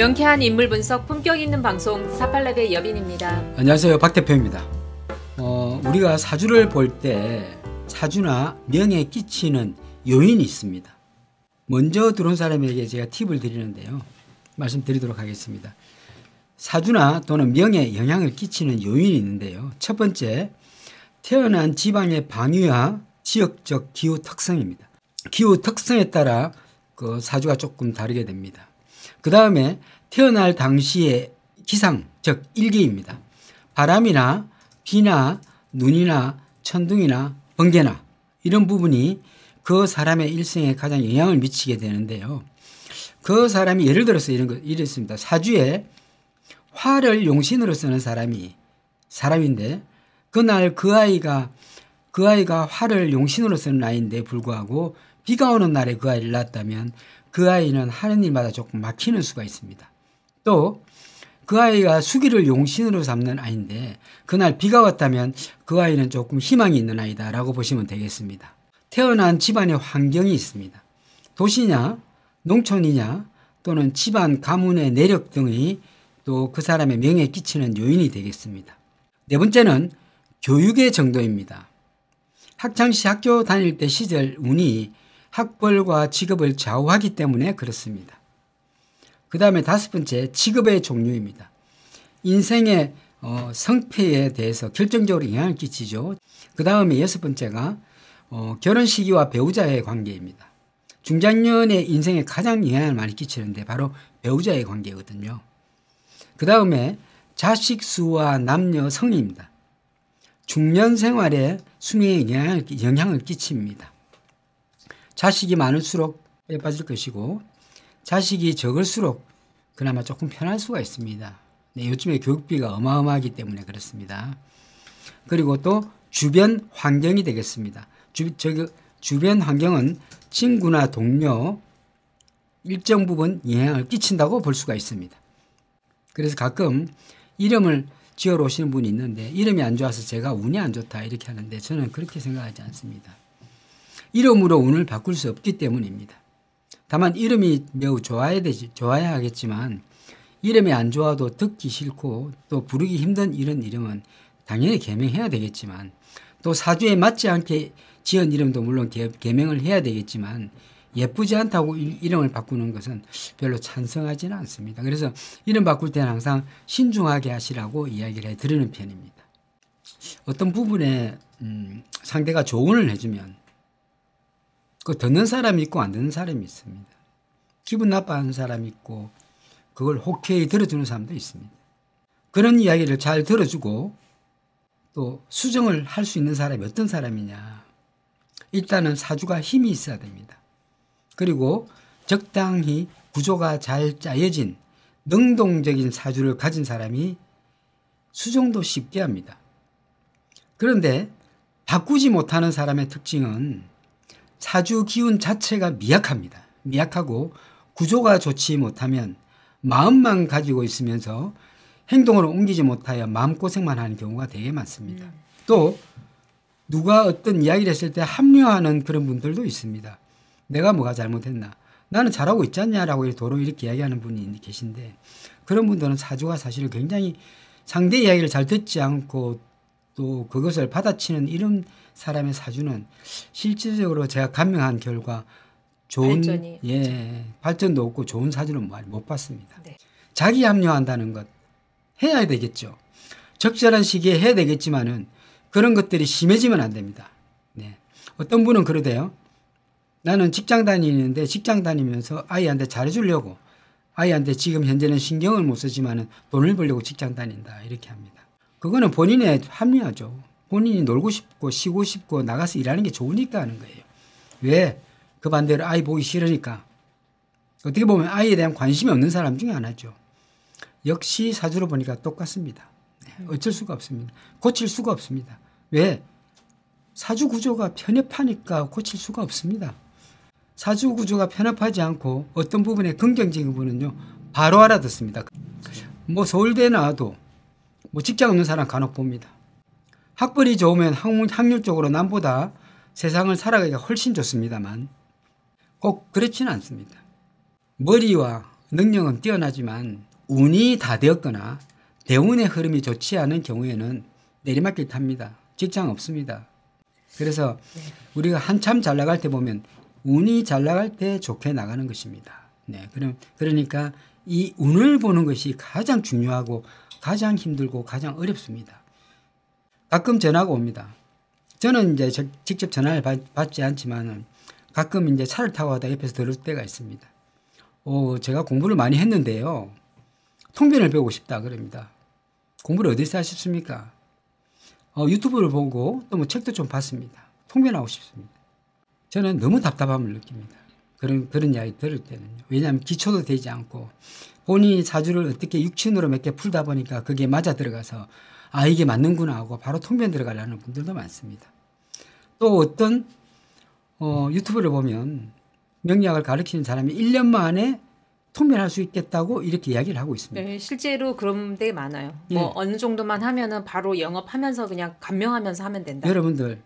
명쾌한 인물 분석 품격 있는 방송 사팔랩의 여빈입니다. 안녕하세요, 박 대표입니다. 우리가 사주를 볼 때 사주나 명예에 끼치는 요인이 있습니다. 먼저 들어온 사람에게 제가 팁을 드리는데요, 말씀드리도록 하겠습니다. 사주나 또는 명예에 영향을 끼치는 요인이 있는데요, 첫 번째, 태어난 지방의 방위와 지역적 기후 특성입니다. 기후 특성에 따라 그 사주가 조금 다르게 됩니다. 그 다음에 태어날 당시의 기상, 즉 일기입니다. 바람이나 비나 눈이나 천둥이나 번개나 이런 부분이 그 사람의 일생에 가장 영향을 미치게 되는데요. 그 사람이 예를 들어서 이랬습니다. 사주에 화를 용신으로 쓰는 사람인데 그날 그 아이가 화를 용신으로 쓰는 아이인데 불구하고 비가 오는 날에 그 아이를 낳았다면 그 아이는 하는 일마다 조금 막히는 수가 있습니다. 또 그 아이가 수기를 용신으로 삼는 아이인데 그날 비가 왔다면 그 아이는 조금 희망이 있는 아이다라고 보시면 되겠습니다. 태어난 집안의 환경이 있습니다. 도시냐 농촌이냐 또는 집안 가문의 내력 등이 또 그 사람의 명예에 끼치는 요인이 되겠습니다. 네 번째는 교육의 정도입니다. 학창시 학교 다닐 때 시절 운이 학벌과 직업을 좌우하기 때문에 그렇습니다. 그 다음에 다섯 번째, 직업의 종류입니다. 인생의 성패에 대해서 결정적으로 영향을 끼치죠. 그 다음에 여섯 번째가 결혼 시기와 배우자의 관계입니다. 중장년의 인생에 가장 영향을 많이 끼치는데 바로 배우자의 관계거든요. 그 다음에 자식 수와 남녀 성입니다. 중년 생활에 수명에 영향을 끼칩니다. 자식이 많을수록 뼈 빠질 것이고 자식이 적을수록 그나마 조금 편할 수가 있습니다. 네, 요즘에 교육비가 어마어마하기 때문에 그렇습니다. 그리고 또 주변 환경이 되겠습니다. 주변 환경은 친구나 동료 일정 부분 영향을 끼친다고 볼 수가 있습니다. 그래서 가끔 이름을 지어러 오시는 분이 있는데 이름이 안 좋아서 제가 운이 안 좋다 이렇게 하는데 저는 그렇게 생각하지 않습니다. 이름으로 운을 바꿀 수 없기 때문입니다. 다만 이름이 매우 좋아야 하겠지만 이름이 안 좋아도 듣기 싫고 또 부르기 힘든 이런 이름은 당연히 개명해야 되겠지만 또 사주에 맞지 않게 지은 이름도 물론 개명을 해야 되겠지만 예쁘지 않다고 이름을 바꾸는 것은 별로 찬성하지는 않습니다. 그래서 이름 바꿀 때는 항상 신중하게 하시라고 이야기를 해드리는 편입니다. 어떤 부분에 상대가 조언을 해주면 그 듣는 사람이 있고 안 듣는 사람이 있습니다. 기분 나빠하는 사람이 있고 그걸 호쾌히 들어주는 사람도 있습니다. 그런 이야기를 잘 들어주고 또 수정을 할 수 있는 사람이 어떤 사람이냐. 일단은 사주가 힘이 있어야 됩니다. 그리고 적당히 구조가 잘 짜여진 능동적인 사주를 가진 사람이 수정도 쉽게 합니다. 그런데 바꾸지 못하는 사람의 특징은 사주 기운 자체가 미약합니다. 미약하고 구조가 좋지 못하면 마음만 가지고 있으면서 행동으로 옮기지 못하여 마음고생만 하는 경우가 되게 많습니다. 또 누가 어떤 이야기를 했을 때 합리화하는 그런 분들도 있습니다. 내가 뭐가 잘못했나? 나는 잘하고 있지 않냐라고 도로 이렇게 이야기하는 분이 계신데 그런 분들은 사주가 사실 굉장히 상대 이야기를 잘 듣지 않고 또 그것을 받아치는 이런 사람의 사주는 실질적으로 제가 감명한 결과 좋은 발전도 없고 좋은 사주는 못 봤습니다. 네. 자기 합리화한다는 것 해야 되겠죠. 적절한 시기에 해야 되겠지만은 그런 것들이 심해지면 안 됩니다. 네. 어떤 분은 그러대요. 나는 직장 다니는데 직장 다니면서 아이한테 잘해주려고 아이한테 지금 현재는 신경을 못 쓰지만은 돈을 벌려고 직장 다닌다 이렇게 합니다. 그거는 본인의 합리화죠. 본인이 놀고 싶고 쉬고 싶고 나가서 일하는 게 좋으니까 하는 거예요. 왜? 그 반대로 아이 보기 싫으니까. 어떻게 보면 아이에 대한 관심이 없는 사람 중에 하나죠. 역시 사주로 보니까 똑같습니다. 어쩔 수가 없습니다. 고칠 수가 없습니다. 왜? 사주 구조가 편협하니까 고칠 수가 없습니다. 사주 구조가 편협하지 않고 어떤 부분에 긍정적인 부분은요 바로 알아듣습니다. 뭐 서울대 나와도 뭐 직장 없는 사람 간혹 봅니다. 학벌이 좋으면 확률적으로 남보다 세상을 살아가기가 훨씬 좋습니다만 꼭 그렇지는 않습니다. 머리와 능력은 뛰어나지만 운이 다 되었거나 대운의 흐름이 좋지 않은 경우에는 내리막길 탑니다. 직장 없습니다. 그래서 우리가 한참 잘 나갈 때 보면 운이 잘 나갈 때 좋게 나가는 것입니다. 네, 그러니까 이 운을 보는 것이 가장 중요하고 가장 힘들고 가장 어렵습니다. 가끔 전화가 옵니다. 저는 이제 직접 전화를 받지 않지만은 가끔 이제 차를 타고 가다 옆에서 들을 때가 있습니다. 제가 공부를 많이 했는데요. 통변을 배우고 싶다 그럽니다. 공부를 어디서 하셨습니까? 유튜브를 보고 또 뭐 책도 좀 봤습니다. 통변하고 싶습니다. 저는 너무 답답함을 느낍니다. 그런 이야기 들을 때는요. 왜냐하면 기초도 되지 않고 본인이 사주를 어떻게 육친으로 몇 개 풀다 보니까 그게 맞아 들어가서 이게 맞는구나 하고 바로 통변 들어가려는 분들도 많습니다. 또 어떤 유튜브를 보면 명리학을 가르치는 사람이 1년 만에 통변할 수 있겠다고 이렇게 이야기를 하고 있습니다. 네, 실제로 그런 데 많아요. 예. 뭐 어느 정도만 하면은 바로 영업하면서 그냥 감명하면서 하면 된다. 여러분들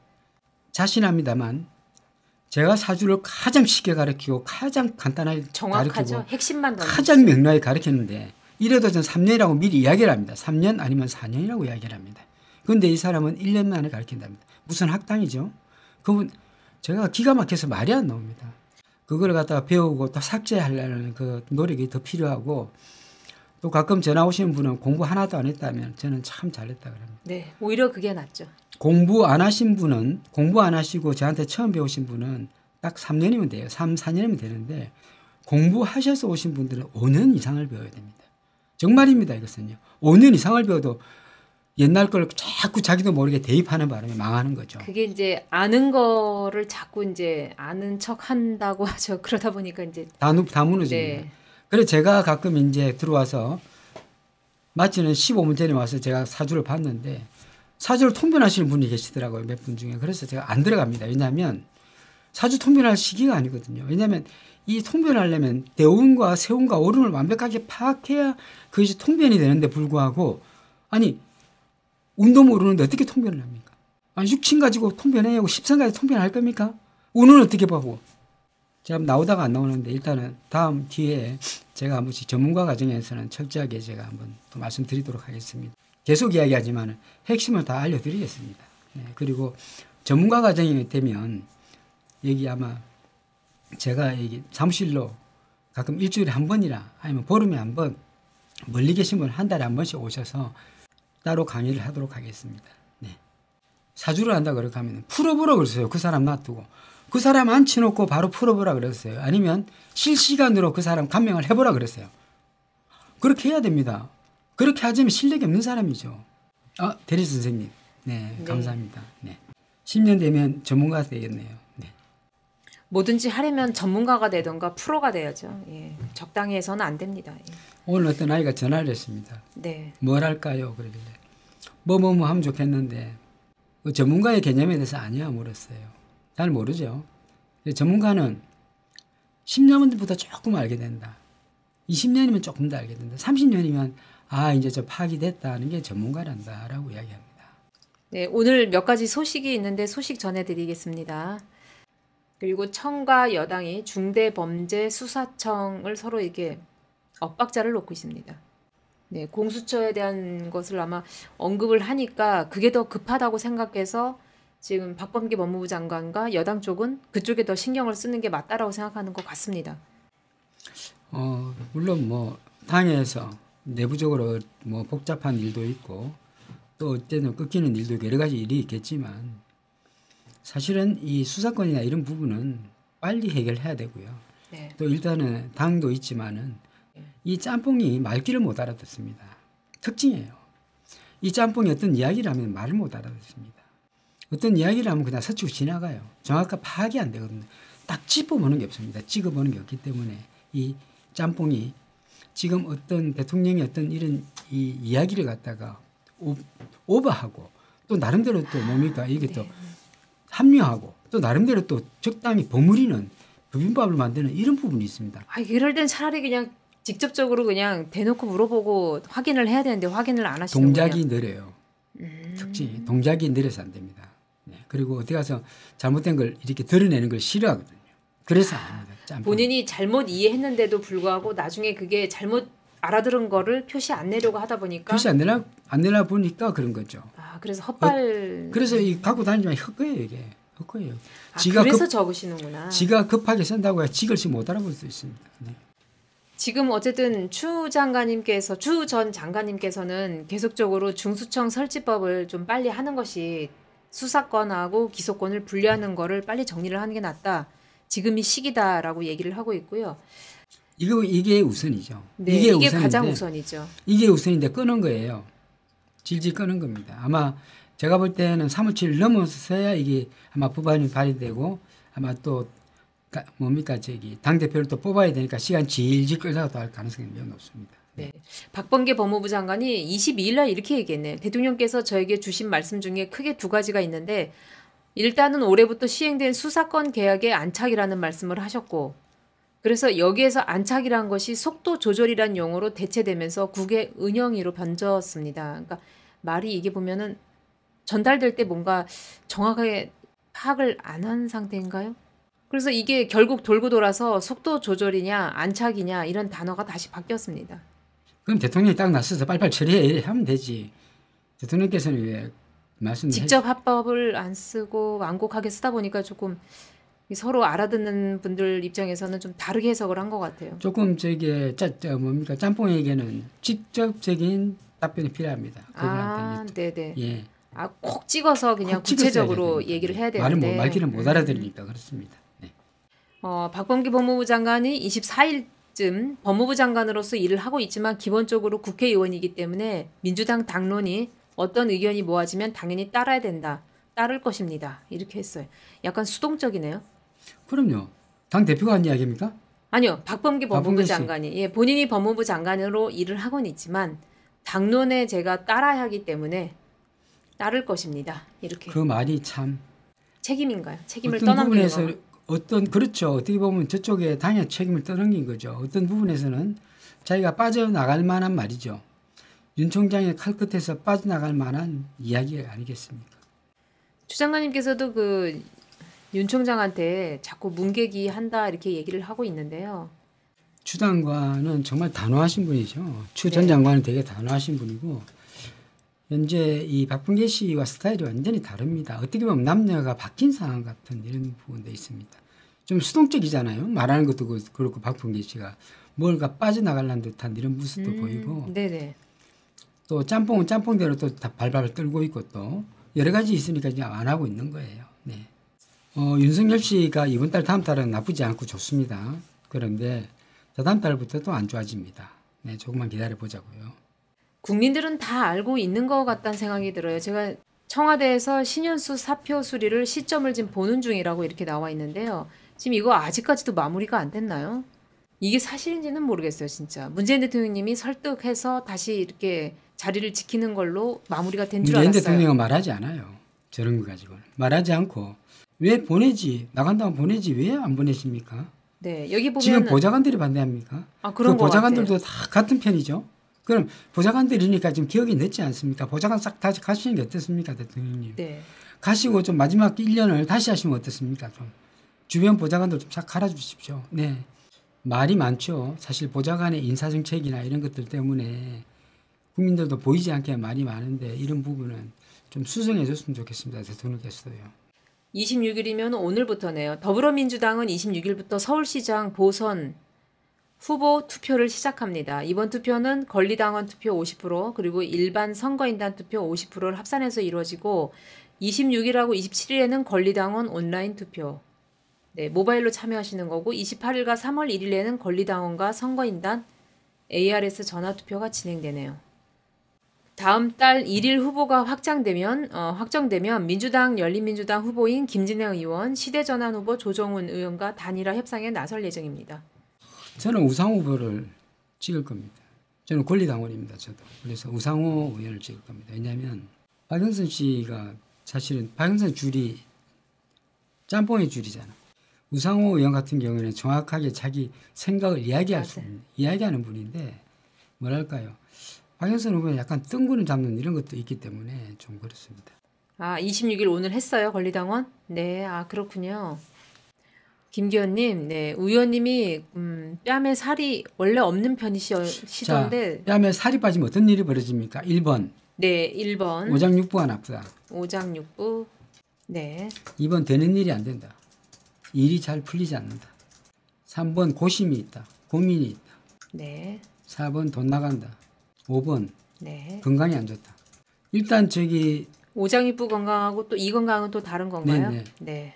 자신합니다만 제가 사주를 가장 쉽게 가르치고 가장 간단하게 정확하죠. 가르치고 핵심만 더 가장 명료하게 가르쳤는데 이래도 전 3년이라고 미리 이야기를 합니다. 3년 아니면 4년이라고 이야기를 합니다. 그런데 이 사람은 1년 만에 가르친답니다. 무슨 학당이죠? 그분 제가 기가 막혀서 말이 안 나옵니다. 그걸 갖다가 배우고 또 삭제하려는 그 노력이 더 필요하고 또 가끔 전화 오시는 분은 공부 하나도 안 했다면 저는 참 잘했다 그럽니다. 네, 오히려 그게 낫죠. 공부 안 하신 분은 공부 안 하시고 저한테 처음 배우신 분은 딱 3년이면 돼요. 3, 4년이면 되는데 공부하셔서 오신 분들은 5년 이상을 배워야 됩니다. 정말입니다. 이것은요. 5년 이상을 배워도 옛날 걸 자꾸 자기도 모르게 대입하는 바람에 망하는 거죠. 그게 이제 아는 거를 자꾸 이제 아는 척 한다고 하죠. 그러다 보니까 이제 다 무너집니다. 네. 그래서 제가 가끔 이제 들어와서 마치는 15분 전에 와서 제가 사주를 봤는데 사주를 통변하시는 분이 계시더라고요. 몇 분 중에. 그래서 제가 안 들어갑니다. 왜냐하면 사주 통변할 시기가 아니거든요. 왜냐하면 이 통변하려면 대운과 세운과 오름을 완벽하게 파악해야 그것이 통변이 되는데 불구하고 아니 운도 모르는데 어떻게 통변을 합니까? 아니 육친 가지고 통변해야 하고 십선 가지고 통변할 겁니까? 운은 어떻게 보고? 제가 나오다가 안 나오는데 일단은 다음 기회에 제가 한 번씩 전문가 과정에서는 철저하게 제가 한번 또 말씀드리도록 하겠습니다. 계속 이야기하지만 핵심을 다 알려드리겠습니다. 네, 그리고 전문가 과정이 되면 여기 아마 제가 여기 사무실로 가끔 일주일에 한 번이나 아니면 보름에 한 번 멀리 계신 분 한 달에 한 번씩 오셔서 따로 강의를 하도록 하겠습니다. 네. 사주를 한다 그렇게 하면 풀어보라 그랬어요. 그 사람 놔두고. 그 사람 앉혀놓고 바로 풀어보라 그랬어요. 아니면 실시간으로 그 사람 감명을 해보라 그랬어요. 그렇게 해야 됩니다. 그렇게 하자면 실력이 없는 사람이죠. 대리 선생님. 네, 감사합니다. 네. 10년 되면 전문가가 되겠네요. 네. 뭐든지 하려면 전문가가 되던가 프로가 돼야죠. 예. 적당히 해서는 안 됩니다. 예. 오늘 어떤 아이가 전화를 했습니다. 네. 뭘 할까요? 그러길래 뭐 하면 좋겠는데 그 전문가의 개념에 대해서 아니야 물었어요. 잘 모르죠. 전문가는 10년보다 조금 알게 된다. 20년이면 조금 더 알게 된다. 30년이면 이제 저 파악이 됐다는 게 전문가란다라고 이야기합니다. 네, 오늘 몇 가지 소식이 있는데 소식 전해드리겠습니다. 그리고 청과 여당이 중대범죄수사청을 서로 이렇게 엇박자를 놓고 있습니다. 네, 공수처에 대한 것을 아마 언급을 하니까 그게 더 급하다고 생각해서 지금 박범계 법무부 장관과 여당 쪽은 그쪽에 더 신경을 쓰는 게 맞다라고 생각하는 것 같습니다. 물론 뭐 당에서 내부적으로 뭐 복잡한 일도 있고 또 어때는 끊기는 일도 여러 가지 일이 있겠지만 사실은 이 수사권이나 이런 부분은 빨리 해결해야 되고요. 네. 또 일단은 당도 있지만은 이 짬뽕이 말귀를 못 알아듣습니다. 특징이에요. 이 짬뽕이 어떤 이야기를 하면 말을 못 알아듣습니다. 어떤 이야기를 하면 그냥 스치고 지나가요. 정확한 파악이 안 되거든요. 딱 짚어보는 게 없습니다. 찍어보는 게 없기 때문에 이 짬뽕이 지금 어떤 대통령이 어떤 이런 이 이야기를 갖다가 오버하고 또 나름대로 또 뭡니까 이게 또 합리화하고 또 나름대로 또 적당히 버무리는 비빔밥을 만드는 이런 부분이 있습니다. 이럴 땐 차라리 그냥 직접적으로 그냥 대놓고 물어보고 확인을 해야 되는데 확인을 안 하시는 동작이 느려요. 특징이 동작이 느려서 안 됩니다. 네. 그리고 어디 가서 잘못된 걸 이렇게 드러내는 걸 싫어하거든요. 그래서 안 합니다. 짬뽕. 본인이 잘못 이해했는데도 불구하고 나중에 그게 잘못 알아들은 거를 표시 안 내려고 하다 보니까 표시 안 내려 보니까 그런 거죠. 그래서 헛발 그래서 이 갖고 다니지만 헛거예요 이게. 헛거예요. 그래서 적으시는구나. 지가 급하게 쓴다고 해서 지글씨 못 알아볼 수 있습니다. 네. 지금 어쨌든 추 전 장관님께서는 계속적으로 중수청 설치법을 좀 빨리 하는 것이 수사권하고 기소권을 분리하는 거를 빨리 정리를 하는 게 낫다. 지금이 시기다라고 얘기를 하고 있고요. 이게 우선이죠. 네, 이게 가장 우선이죠. 이게 우선인데 끄는 거예요. 질질 끄는 겁니다. 아마 제가 볼 때는 357 넘어서야 이게 아마 법안이 발의되고 아마 또 당대표를 또 뽑아야 되니까 시간 질질 끌다가 또 할 가능성이 매우 높습니다. 네. 박범계 법무부 장관이 22일 날 이렇게 얘기했네요. 대통령께서 저에게 주신 말씀 중에 크게 두 가지가 있는데 일단은 올해부터 시행된 수사권 계약의 안착이라는 말씀을 하셨고 그래서 여기에서 안착이란 것이 속도 조절이란 용어로 대체되면서 국외 은영이로 변졌습니다. 그러니까 말이 이게 보면은 전달될 때 뭔가 정확하게 파악을 안 한 상태인가요? 그래서 이게 결국 돌고 돌아서 속도 조절이냐 안착이냐 이런 단어가 다시 바뀌었습니다. 그럼 대통령이 딱 나서서 빨리빨리 처리하면 되지. 대통령께서는 왜 말씀 직접 합법을 안 쓰고 완곡하게 쓰다 보니까 조금 서로 알아듣는 분들 입장에서는 좀 다르게 해석을 한 것 같아요. 조금 짬뽕에게는 직접적인 답변이 필요합니다. 네네. 예. 콕 찍어서 그냥 구체적으로 얘기를 해야 되는데 말귀를 못 알아들으니까 그렇습니다. 네. 박범계 법무부 장관이 24일쯤 법무부 장관으로서 일을 하고 있지만 기본적으로 국회의원이기 때문에 민주당 당론이 어떤 의견이 모아지면 당연히 따라야 된다. 따를 것입니다. 이렇게 했어요. 약간 수동적이네요. 그럼요. 당 대표가 한 이야기입니까? 아니요. 박범계 법무부 장관이 본인이 법무부 장관으로 일을 하고는 있지만 당론에 제가 따라야 하기 때문에 따를 것입니다. 이렇게. 그 말이 참 책임인가요? 책임을 떠넘기는 거. 그렇죠. 어떻게 보면 저쪽에 당의 책임을 떠넘긴 거죠. 어떤 부분에서는 자기가 빠져나갈 만한 말이죠. 윤 총장의 칼끝에서 빠져나갈 만한 이야기가 아니겠습니까? 추 장관님께서도 윤 총장한테 자꾸 문개기 한다 이렇게 얘기를 하고 있는데요. 추 장관은 정말 단호하신 분이죠. 추 전 장관은 되게 단호하신 분이고 현재 이 박범계 씨와 스타일이 완전히 다릅니다. 어떻게 보면 남녀가 바뀐 상황 같은 이런 부분도 있습니다. 좀 수동적이잖아요. 말하는 것도 그렇고 박범계 씨가 뭘가 빠져나가려는 듯한 이런 모습도 보이고 네네. 또 짬뽕은 짬뽕대로 또 다 발발 떨고 있고 또 여러 가지 있으니까 그냥 안 하고 있는 거예요. 네. 윤석열 씨가 이번 달 다음 달은 나쁘지 않고 좋습니다. 그런데 다다음 달부터 또 안 좋아집니다. 네, 조금만 기다려 보자고요. 국민들은 다 알고 있는 것 같다는 생각이 들어요. 제가 청와대에서 신현수 사표 수리를 시점을 지금 보는 중이라고 이렇게 나와 있는데요. 지금 이거 아직까지도 마무리가 안 됐나요? 이게 사실인지는 모르겠어요, 진짜. 문재인 대통령님이 설득해서 다시 이렇게 자리를 지키는 걸로 마무리가 된 줄 알았어요. 문재인 대통령은 말하지 않아요. 저런 거 가지고는. 말하지 않고 왜 보내지? 나간다면 보내지 왜 안 보내십니까? 네, 여기 보면 지금 보좌관들이 반대합니까? 그런 거 보좌관들도 같아요. 다 같은 편이죠. 그럼 보좌관들이니까 지금 기억이 늦지 않습니까? 보좌관 싹 다시 가시는 게 어떻습니까, 대통령님? 네. 가시고 좀 마지막 1년을 다시 하시면 어떻습니까? 좀 주변 보좌관들 좀 싹 갈아주십시오. 네. 말이 많죠. 사실 보좌관의 인사정책이나 이런 것들 때문에 국민들도 보이지 않게 말이 많은데 이런 부분은 좀 수정해 줬으면 좋겠습니다. 대통령께서도요. 26일이면 오늘부터네요. 더불어민주당은 26일부터 서울시장 보선 후보 투표를 시작합니다. 이번 투표는 권리당원 투표 50% 그리고 일반 선거인단 투표 50%를 합산해서 이루어지고 26일하고 27일에는 권리당원 온라인 투표 네, 모바일로 참여하시는 거고 28일과 3월 1일에는 권리당원과 선거인단 ARS 전화투표가 진행되네요. 다음 달 1일 후보가 확정되면 민주당 열린민주당 후보인 김진애 의원, 시대전환 후보 조정훈 의원과 단일화 협상에 나설 예정입니다. 저는 우상호 후보를 찍을 겁니다. 저는 권리당원입니다. 저도. 그래서 우상호 의원을 찍을 겁니다. 왜냐하면 박영선 씨가 사실은 박영선 줄이 짬뽕의 줄이잖아. 우상호 의원 같은 경우에는 정확하게 자기 생각을 이야기하는 분인데 뭐랄까요. 박영선 후보는 약간 뜬구름 잡는 이런 것도 있기 때문에 좀 그렇습니다. 26일 오늘 했어요, 권리당원? 네, 그렇군요. 김기현님, 네, 의원님이 뺨에 살이 원래 없는 자, 편이시던데, 뺨에 살이 빠지면 어떤 일이 벌어집니까? 1번 네, 1번 오장육부가 낙사. 오장육부, 네, 2번 되는 일이 안 된다. 일이 잘 풀리지 않는다. 3번 고심이 있다. 고민이 있다. 네, 4번 돈 나간다. 5번 네. 건강이 안 좋다. 일단 저기 오장육부 건강하고 또 이 건강은 또 다른 건가요? 네네. 네,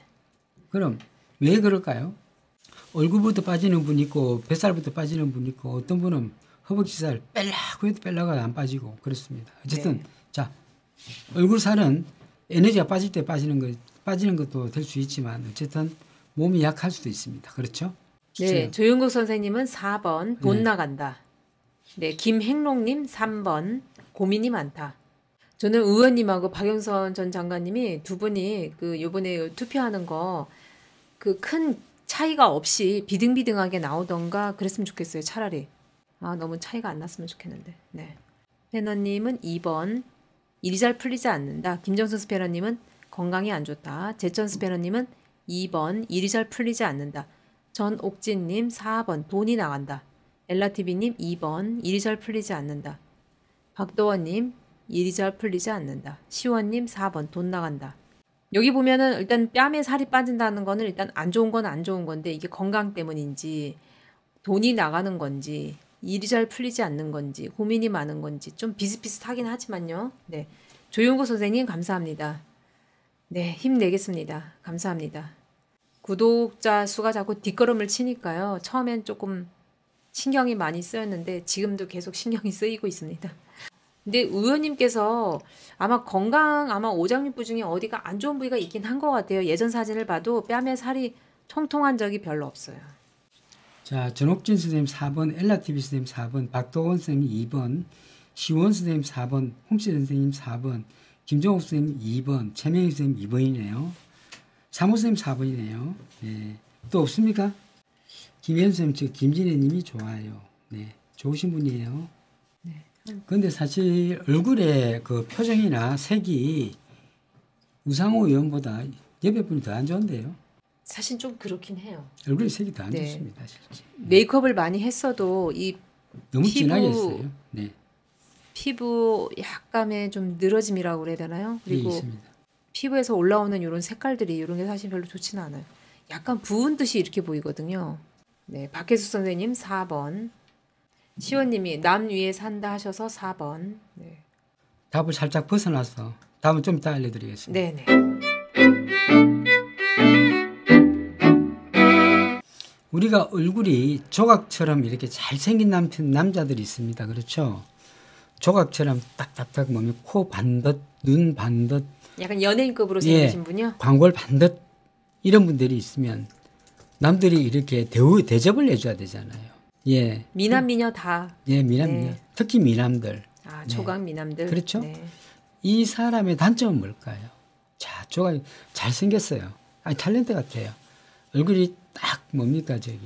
그럼 왜 그럴까요? 얼굴부터 빠지는 분 있고 뱃살부터 빠지는 분 있고 어떤 분은 허벅지살 빼려고 해도 빼려가 안 빠지고 그렇습니다. 어쨌든 네. 자 얼굴 살은 에너지가 빠질 때 빠지는 것도 될 수 있지만 어쨌든 몸이 약할 수도 있습니다. 그렇죠? 네, 조윤국 선생님은 4번 돈 네. 나간다. 네, 김행록님 3번 고민이 많다. 저는 의원님하고 박영선 전 장관님이 두 분이 그 요번에 투표하는 거 그 큰 차이가 없이 비등비등하게 나오던가 그랬으면 좋겠어요. 차라리. 아, 너무 차이가 안 났으면 좋겠는데. 네. 패너님은 2번 일이 잘 풀리지 않는다. 김정선 스패너님은 건강이 안 좋다. 제천 스패너님은 2번 일이 잘 풀리지 않는다. 전옥진님 4번 돈이 나간다. 엘라TV님 2번 일이 잘 풀리지 않는다. 박도원님 일이 잘 풀리지 않는다. 시원님 4번 돈 나간다. 여기 보면은 일단 뺨에 살이 빠진다는 거는 일단 안 좋은 건 안 좋은 건데 이게 건강 때문인지 돈이 나가는 건지 일이 잘 풀리지 않는 건지 고민이 많은 건지 좀 비슷비슷하긴 하지만요. 네. 조용구 선생님 감사합니다. 네, 힘내겠습니다. 감사합니다. 구독자 수가 자꾸 뒷걸음을 치니까요. 처음엔 조금 신경이 많이 쓰였는데 지금도 계속 신경이 쓰이고 있습니다. 근데 의원님께서 아마 아마 오장육부 중에 어디가 안 좋은 부위가 있긴 한 것 같아요. 예전 사진을 봐도 뺨에 살이 통통한 적이 별로 없어요. 자, 전옥진 선생님 4번, 엘라TV 선생님 4번, 박도원 선생님 2번, 시원 선생님 4번, 홍씨 선생님 4번, 김정욱 선생님 2번, 최명희 선생님 2번이네요. 사모 선생님 4번이네요. 네. 또 없습니까? 김현 선생님, 김진애 님이 좋아요. 네. 좋으신 분이에요. 근데 사실 얼굴에 그 표정이나 색이 우상호 의원보다 옆에 분이 더 안 좋은데요. 사실 좀 그렇긴 해요. 얼굴에 색이 더 안 네. 좋습니다. 실제. 메이크업을 많이 했어도 이 너무 피부- 진하게 했어요. 네. 피부 약간의 좀 늘어짐이라고 그래야 되나요? 예, 그리고 있습니다. 피부에서 올라오는 이런 색깔들이 이런 게 사실 별로 좋지는 않아요. 약간 부은 듯이 이렇게 보이거든요. 네, 박혜수 선생님 4번. 시원님이 남 위에 산다 하셔서 4번. 네. 답을 살짝 벗어나서 답은 좀 이따 알려드리겠습니다. 네네. 우리가 얼굴이 조각처럼 이렇게 잘생긴 남자들이 있습니다. 그렇죠? 조각처럼 딱딱딱 보면 코 반듯, 눈 반듯, 약간 연예인급으로 예. 생기신 분이요? 광골 반듯 이런 분들이 있으면 남들이 이렇게 대접을 해줘야 되잖아요. 예. 미남 미녀 다. 예, 미남. 네. 특히 미남들. 아, 네. 조각 미남들. 그렇죠? 네. 이 사람의 단점은 뭘까요? 자, 조각이 잘생겼어요. 아니, 탤런트 같아요. 얼굴이 딱 뭡니까, 저기.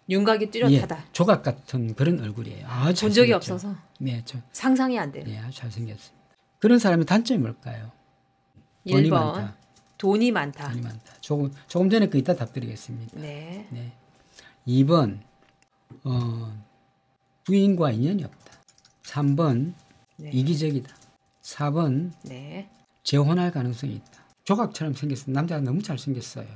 윤곽이 뚜렷하다. 예, 조각 같은 그런 얼굴이에요. 아, 본 적이 잘생겼죠. 없어서 네, 상상이 안 돼요. 네, 아주 잘생겼습니다. 그런 사람의 단점이 뭘까요? 돈이 1번 많다. 돈이 많다. 돈이 많다. 조금 전에 그 이따 답드리겠습니다. 네. 네. 2번 부인과 인연이 없다. 3번 네. 이기적이다. 4번 네. 재혼할 가능성이 있다. 조각처럼 생겼어요. 남자가 너무 잘생겼어요.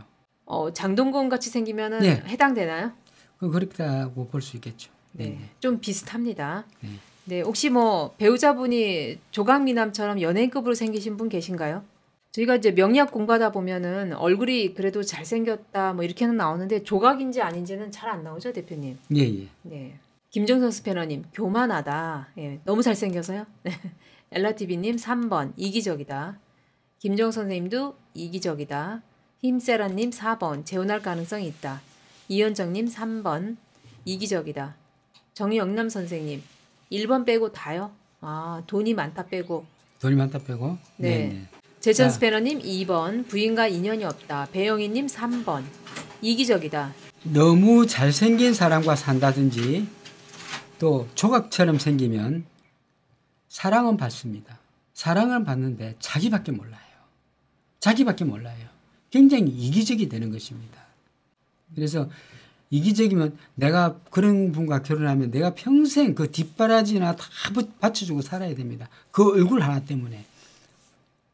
장동건 같이 생기면은 네. 해당되나요? 그렇다고 볼 수 있겠죠. 네. 네. 좀 비슷합니다. 네. 네. 혹시 뭐 배우자분이 조각미남처럼 연예인급으로 생기신 분 계신가요? 저희가 이제 명리학 공부하다 보면은 얼굴이 그래도 잘생겼다 뭐 이렇게는 나오는데 조각인지 아닌지는 잘 안 나오죠, 대표님. 예, 예. 네. 김정선 스패너님 교만하다. 예, 너무 잘생겨서요. 엘라TV님 3번 이기적이다. 김정선 선생님도 이기적이다. 힘세라님 4번 재혼할 가능성이 있다. 이현정님 3번 이기적이다. 정영남 선생님 1번 빼고 다요. 아, 돈이 많다 빼고. 돈이 많다 빼고. 네. 네. 제천 자. 스패너님 2번 부인과 인연이 없다. 배영희님 3번 이기적이다. 너무 잘생긴 사람과 산다든지 또 조각처럼 생기면 사랑은 받습니다. 사랑은 받는데 자기밖에 몰라요. 자기밖에 몰라요. 굉장히 이기적이 되는 것입니다. 그래서 이기적이면 내가 그런 분과 결혼하면 내가 평생 그 뒷바라지나 다 받쳐주고 살아야 됩니다. 그 얼굴 하나 때문에.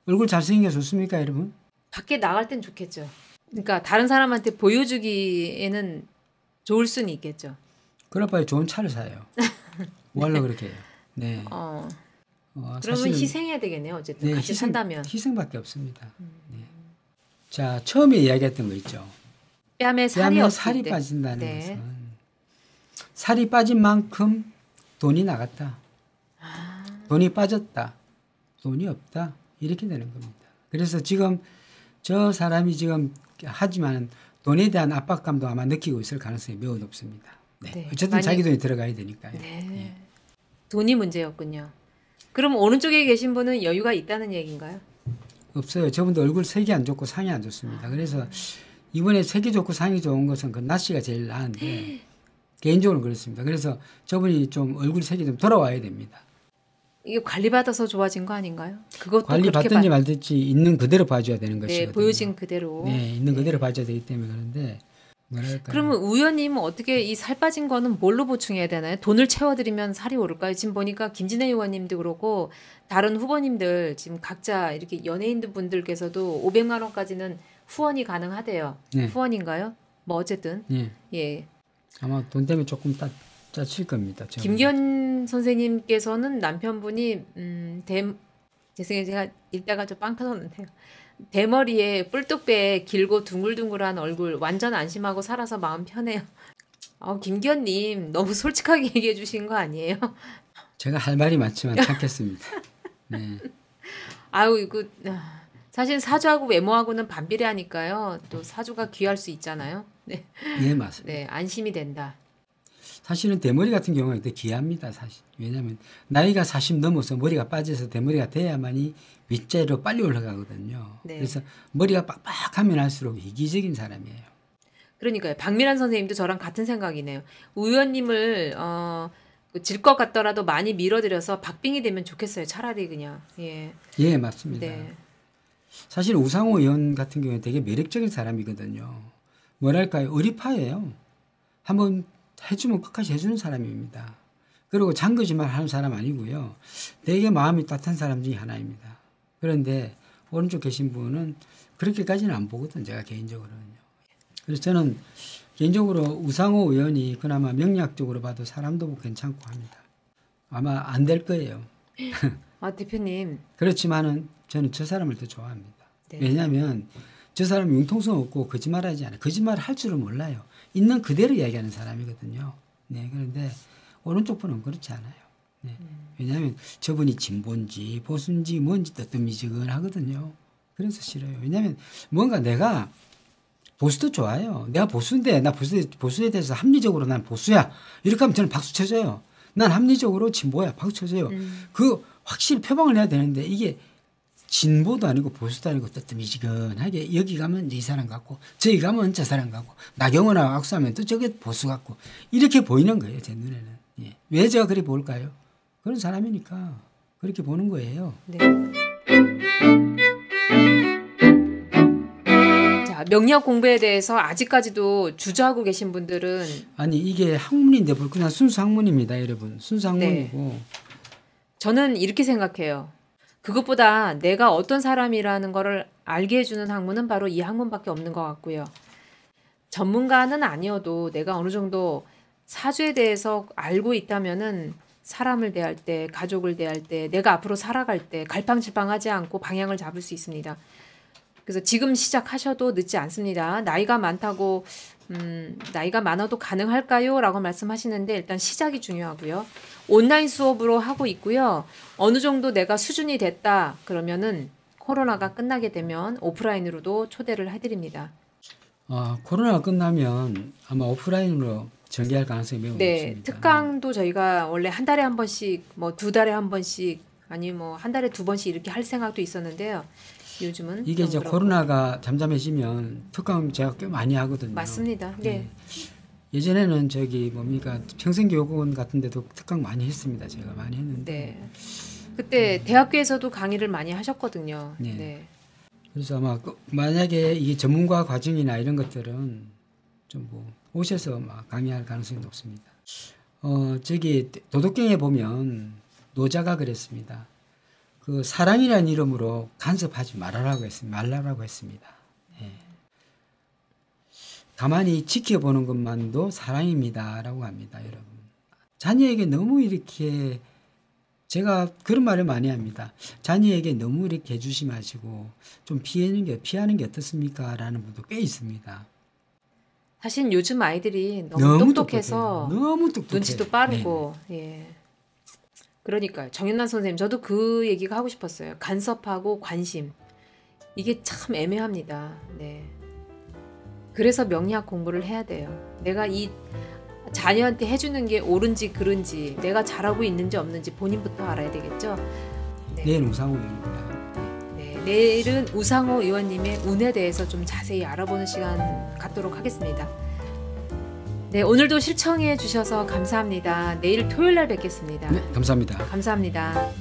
얼굴 잘생긴 게 좋습니까, 여러분? 밖에 나갈 땐 좋겠죠. 그러니까 다른 사람한테 보여주기에는 좋을 수는 있겠죠. 그럴 바에 좋은 차를 사요. 뭐 하려고 그렇게 해요. 네. 그러면 사실은 희생해야 되겠네요. 어쨌든 네, 같이 산다면. 희생밖에 없습니다. 네. 자, 처음에 이야기했던 거 있죠. 뺨에 뺨에 없을 살이 때. 빠진다는 네. 것은 살이 빠진 만큼 돈이 나갔다. 돈이 빠졌다. 돈이 없다. 이렇게 되는 겁니다. 그래서 지금 저 사람이 지금 하지만 돈에 대한 압박감도 아마 느끼고 있을 가능성이 매우 높습니다. 네. 네. 어쨌든 자기 돈이 들어가야 되니까요. 네. 돈이 문제였군요. 그럼 오른쪽에 계신 분은 여유가 있다는 얘기인가요? 없어요. 저분도 얼굴 색이 안 좋고 상이 안 좋습니다. 그래서 이번에 색이 좋고 상이 좋은 것은 그 나씨가 제일 나은데 개인적으로 그렇습니다. 그래서 저분이 좀 얼굴 색이 좀 돌아와야 됩니다. 이게 관리받아서 좋아진 거 아닌가요? 그것도 관리 그렇게 받든지 말든지 있는 그대로 봐줘야 되는 네, 것이거든요. 보여진 그대로. 네, 있는 그대로 봐줘야 되기 때문에 그런데 뭐랄까요? 그러면 의원님은 어떻게 이 살 빠진 거는 뭘로 보충해야 되나요? 돈을 채워드리면 살이 오를까요? 지금 보니까 김진애 의원님도 그렇고 다른 후보님들 지금 각자 이렇게 연예인들 분들께서도 500만 원까지는 후원이 가능하대요. 네. 후원인가요? 뭐 어쨌든 예, 예. 아마 돈 때문에 조금 짜칠 겁니다. 저는. 김기현 선생님께서는 남편분이 죄송해요. 제가 읽다가 좀 빵 터졌는데요. 대머리에 뿔뚝배에 길고 둥글둥글한 얼굴 완전 안심하고 살아서 마음 편해요. 김기현님 너무 솔직하게 얘기해 주신 거 아니에요? 제가 할 말이 많지만 참겠습니다. 네. 아유 이거 사실 사주하고 외모하고는 반비례하니까요. 또 사주가 귀할 수 있잖아요. 네, 예, 맞습니다. 네 안심이 된다. 사실은 대머리 같은 경우가 되게 귀합니다. 사실. 왜냐하면 나이가 40 넘어서 머리가 빠져서 대머리가 돼야만이 윗자리로 빨리 올라가거든요. 네. 그래서 머리가 빡빡하면 할수록 이기적인 사람이에요. 그러니까요. 박미란 선생님도 저랑 같은 생각이네요. 의원님을 질 것 같더라도 많이 밀어드려서 박빙이 되면 좋겠어요. 차라리 그냥. 예. 예, 맞습니다. 네. 사실 우상호 의원 같은 경우는 되게 매력적인 사람이거든요. 뭐랄까요? 의리파예요. 한번 해주면 끝까지 해주는 사람입니다. 그리고 잔거짓말 하는 사람 아니고요. 되게 마음이 따뜻한 사람 중에 하나입니다. 그런데 오른쪽 계신 분은 그렇게까지는 안 보거든, 제가 개인적으로는요. 그래서 저는 개인적으로 우상호 의원이 그나마 명리학적으로 봐도 사람도 괜찮고 합니다. 아마 안 될 거예요. 대표님. 그렇지만은 저는 저 사람을 더 좋아합니다. 네. 왜냐하면 저 사람은 융통성 없고 거짓말하지 않아요. 거짓말을 할 줄은 몰라요. 있는 그대로 이야기하는 사람이거든요. 네, 그런데 오른쪽 분은 그렇지 않아요. 네. 왜냐하면 저분이 진보인지 보수인지 뭔지 뜨뜻미지근하거든요. 그래서 싫어요. 왜냐하면 뭔가 내가 보수도 좋아요. 내가 보수인데 나 보수에 대해서 합리적으로 난 보수야. 이렇게 하면 저는 박수 쳐줘요. 난 합리적으로 진보야. 박수 쳐줘요. 그 확실히 표방을 해야 되는데 이게 진보도 아니고 보수도 아니고 뜨뜻미지근하게 여기 가면 이 사람 같고 저기 가면 저 사람 같고 나경원하고 악수하면 또 저게 보수 같고 이렇게 보이는 거예요. 제 눈에는. 예. 왜 제가 그렇게 볼까요? 그런 사람이니까 그렇게 보는 거예요. 네. 자, 명리학 공부에 대해서 아직까지도 주저하고 계신 분들은 아니 이게 학문인데 그냥 순수 학문입니다. 여러분. 순수 학문이고. 네. 저는 이렇게 생각해요. 그것보다 내가 어떤 사람이라는 거를 알게 해주는 학문은 바로 이 학문밖에 없는 것 같고요. 전문가는 아니어도 내가 어느 정도 사주에 대해서 알고 있다면은 사람을 대할 때, 가족을 대할 때, 내가 앞으로 살아갈 때 갈팡질팡하지 않고 방향을 잡을 수 있습니다. 그래서 지금 시작하셔도 늦지 않습니다. 나이가 많다고 나이가 많아도 가능할까요? 라고 말씀하시는데 일단 시작이 중요하고요. 온라인 수업으로 하고 있고요. 어느 정도 내가 수준이 됐다 그러면은 코로나가 끝나게 되면 오프라인으로도 초대를 해드립니다. 코로나가 끝나면 아마 오프라인으로 전개할 가능성이 매우 네, 높습니다. 특강도 저희가 원래 한 달에 한 번씩, 뭐 두 달에 한 번씩, 아니 뭐 한 달에 두 번씩 이렇게 할 생각도 있었는데요. 요즘은 이게 좀 이제 그렇고. 코로나가 잠잠해지면 특강 제가 꽤 많이 하거든요. 맞습니다. 네. 예전에는 저기 뭡니까 평생교육원 같은 데도 특강 많이 했습니다. 제가 많이 했는데. 네. 그때 대학교에서도 강의를 많이 하셨거든요. 네. 그래서 아마 만약에 이게 전문가 과정이나 이런 것들은 좀 뭐 오셔서 막 강의할 가능성이 높습니다. 저기 도덕경에 보면 노자가 그랬습니다. 그 사랑이라는 이름으로 간섭하지 말라라고 했습니다. 예. 가만히 지켜보는 것만도 사랑입니다라고 합니다, 여러분. 자녀에게 너무 이렇게 제가 그런 말을 많이 합니다. 자녀에게 너무 이렇게 해주지 마시고 좀 피하는 게 어떻습니까? 라는 분도 꽤 있습니다. 사실 요즘 아이들이 너무 똑똑해서 너무 똑똑해요. 눈치도 빠르고 예. 그러니까요. 정윤란 선생님 저도 그 얘기가 하고 싶었어요. 간섭하고 관심 이게 참 애매합니다. 네. 그래서 명리학 공부를 해야 돼요. 내가 이 자녀한테 해주는 게 옳은지 그른지 내가 잘하고 있는지 없는지 본인부터 알아야 되겠죠. 네. 내일 우상호 의원입니다. 네, 내일은 우상호 의원님의 운에 대해서 좀 자세히 알아보는 시간 갖도록 하겠습니다. 네, 오늘도 시청해 주셔서 감사합니다. 내일 토요일 날 뵙겠습니다. 네, 감사합니다. 감사합니다.